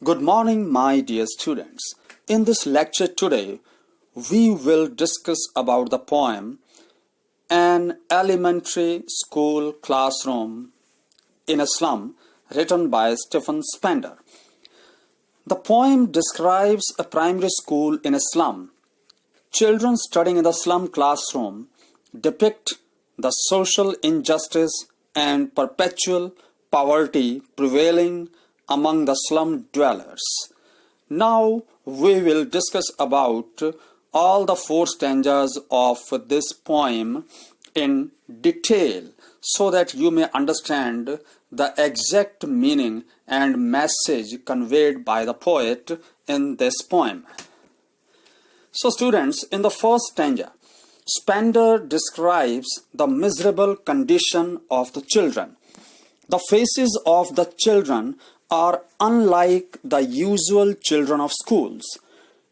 Good morning, my dear students. In this lecture today, we will discuss about the poem An Elementary School Classroom in a Slum, written by Stephen Spender. The poem describes a primary school in a slum. Children studying in the slum classroom depict the social injustice and perpetual poverty prevailing among the slum dwellers. Now we will discuss about all the four stanzas of this poem in detail so that you may understand the exact meaning and message conveyed by the poet in this poem. So students, in the first stanza, Spender describes the miserable condition of the children. The faces of the children are unlike the usual children of schools.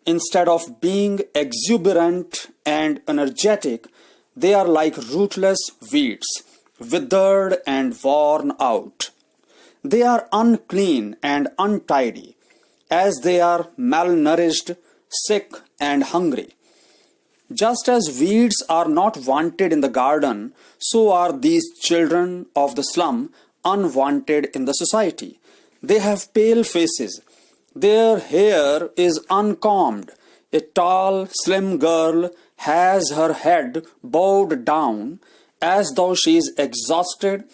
Instead of being exuberant and energetic, they are like rootless weeds, withered and worn out. They are unclean and untidy, as they are malnourished, sick and hungry. Just as weeds are not wanted in the garden, so are these children of the slum unwanted in the society. They have pale faces. Their hair is uncombed. A tall, slim girl has her head bowed down as though she is exhausted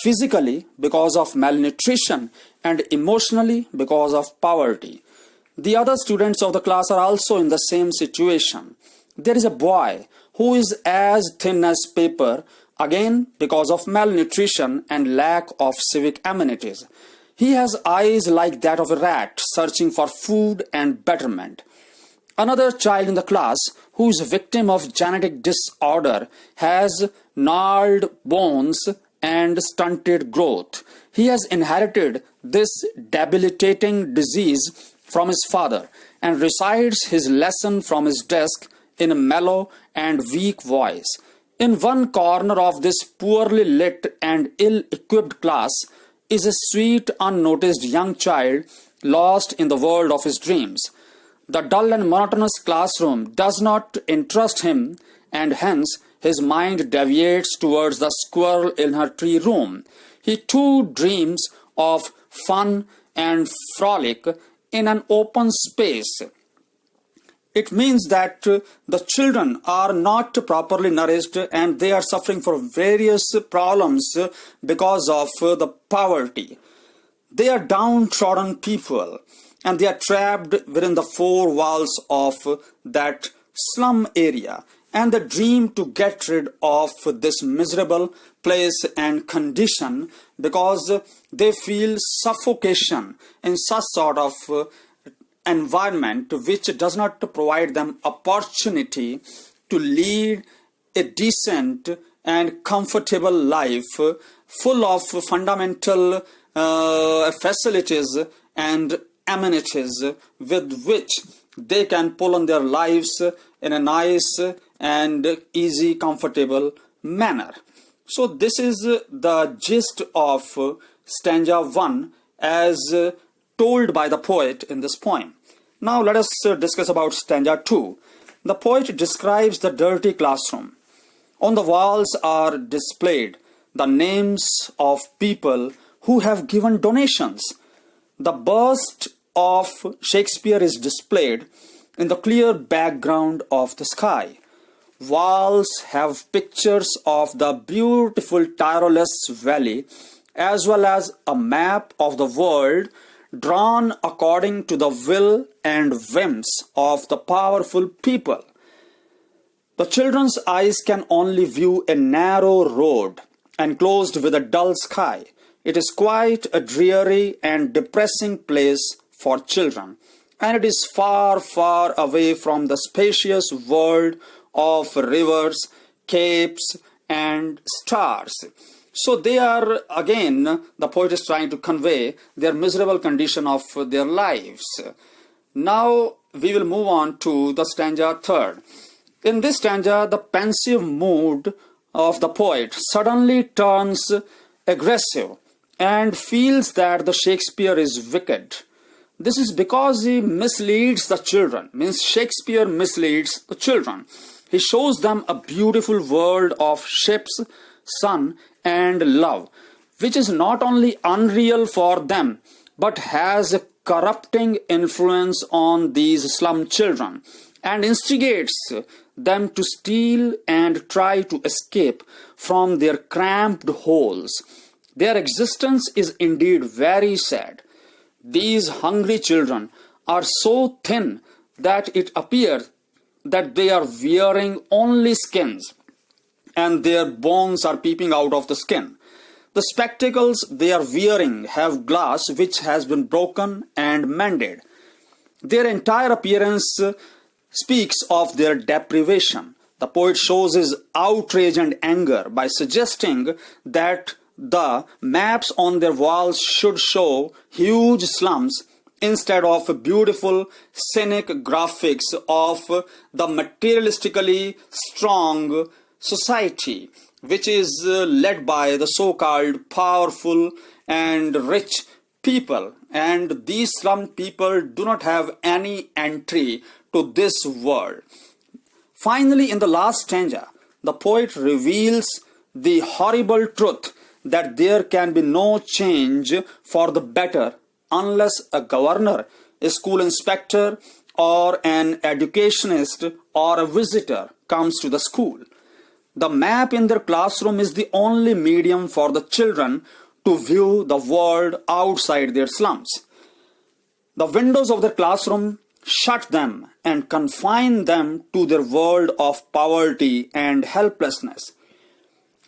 physically because of malnutrition and emotionally because of poverty. The other students of the class are also in the same situation. There is a boy who is as thin as paper, again because of malnutrition and lack of civic amenities. He has eyes like that of a rat searching for food and betterment. Another child in the class, who is a victim of genetic disorder, has gnarled bones and stunted growth. He has inherited this debilitating disease from his father and recites his lesson from his desk in a mellow and weak voice. In one corner of this poorly lit and ill-equipped class is a sweet, unnoticed young child lost in the world of his dreams. The dull and monotonous classroom does not interest him, and hence his mind deviates towards the squirrel in her tree room. He too dreams of fun and frolic in an open space. It means that the children are not properly nourished and they are suffering from various problems because of the poverty. They are downtrodden people and they are trapped within the four walls of that slum area. And the dream to get rid of this miserable place and condition because they feel suffocation in such sort of environment which does not provide them opportunity to lead a decent and comfortable life full of fundamental facilities and amenities with which they can pull on their lives in a nice and easy, comfortable manner. So this is the gist of stanza 1 as told by the poet in this poem. Now let us discuss about stanza 2. The poet describes the dirty classroom. On the walls are displayed the names of people who have given donations. The bust of Shakespeare is displayed in the clear background of the sky. Walls have pictures of the beautiful tireless valley as well as a map of the world drawn according to the will and whims of the powerful people. The children's eyes can only view a narrow road enclosed with a dull sky. It is quite a dreary and depressing place for children, and it is far, far away from the spacious world of rivers, capes, and stars. So they are, again, the poet is trying to convey their miserable condition of their lives. Now we will move on to the stanza 3rd. In this stanza, the pensive mood of the poet suddenly turns aggressive and feels that the Shakespeare is wicked. This is because he misleads the children, means Shakespeare misleads the children. He shows them a beautiful world of ships, sun, and love, which is not only unreal for them, but has a corrupting influence on these slum children and instigates them to steal and try to escape from their cramped holes. Their existence is indeed very sad. These hungry children are so thin that it appears that they are wearing only skins and their bones are peeping out of the skin. The spectacles they are wearing have glass which has been broken and mended. Their entire appearance speaks of their deprivation. The poet shows his outrage and anger by suggesting that the maps on their walls should show huge slums instead of beautiful scenic graphics of the materialistically strong society, which is led by the so-called powerful and rich people. And these slum people do not have any entry to this world. Finally, in the last stanza, the poet reveals the horrible truth that there can be no change for the better unless a governor, a school inspector, or an educationist or a visitor comes to the school. The map in their classroom is the only medium for the children to view the world outside their slums. The windows of their classroom shut them and confine them to their world of poverty and helplessness.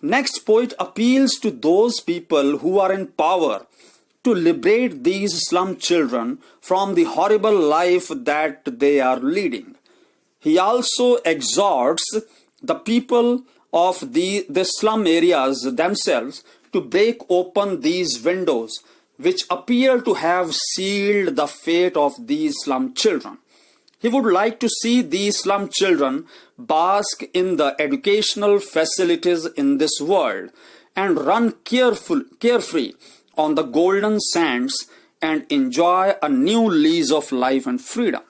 Next, poet appeals to those people who are in power to liberate these slum children from the horrible life that they are leading. He also exhorts the people of the slum areas themselves to break open these windows, which appear to have sealed the fate of these slum children. He would like to see these slum children bask in the educational facilities in this world and run carefree on the golden sands and enjoy a new lease of life and freedom.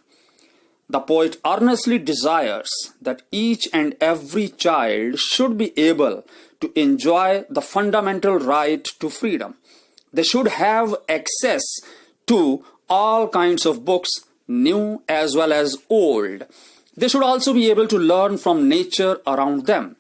The poet earnestly desires that each and every child should be able to enjoy the fundamental right to freedom. They should have access to all kinds of books, new as well as old. They should also be able to learn from nature around them.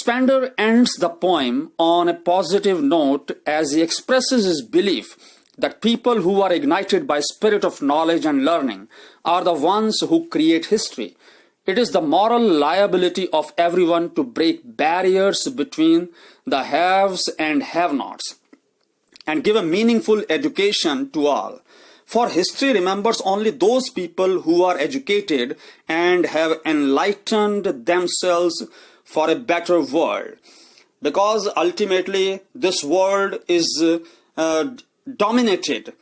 Spender ends the poem on a positive note as he expresses his belief that people who are ignited by spirit of knowledge and learning are the ones who create history. It is the moral liability of everyone to break barriers between the haves and have-nots and give a meaningful education to all. For history remembers only those people who are educated and have enlightened themselves for a better world. Because ultimately this world is dominated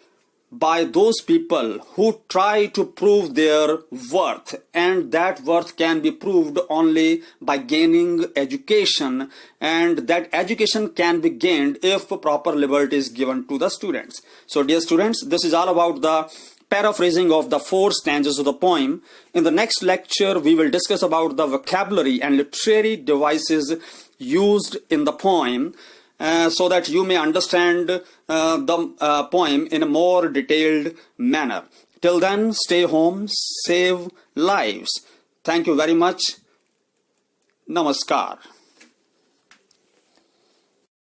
by those people who try to prove their worth, and that worth can be proved only by gaining education, and that education can be gained if proper liberty is given to the students. So dear students, this is all about the paraphrasing of the 4 stanzas of the poem. In the next lecture we will discuss about the vocabulary and literary devices used in the poem, so that you may understand the poem in a more detailed manner. Till then, stay home, save lives. Thank you very much. Namaskar.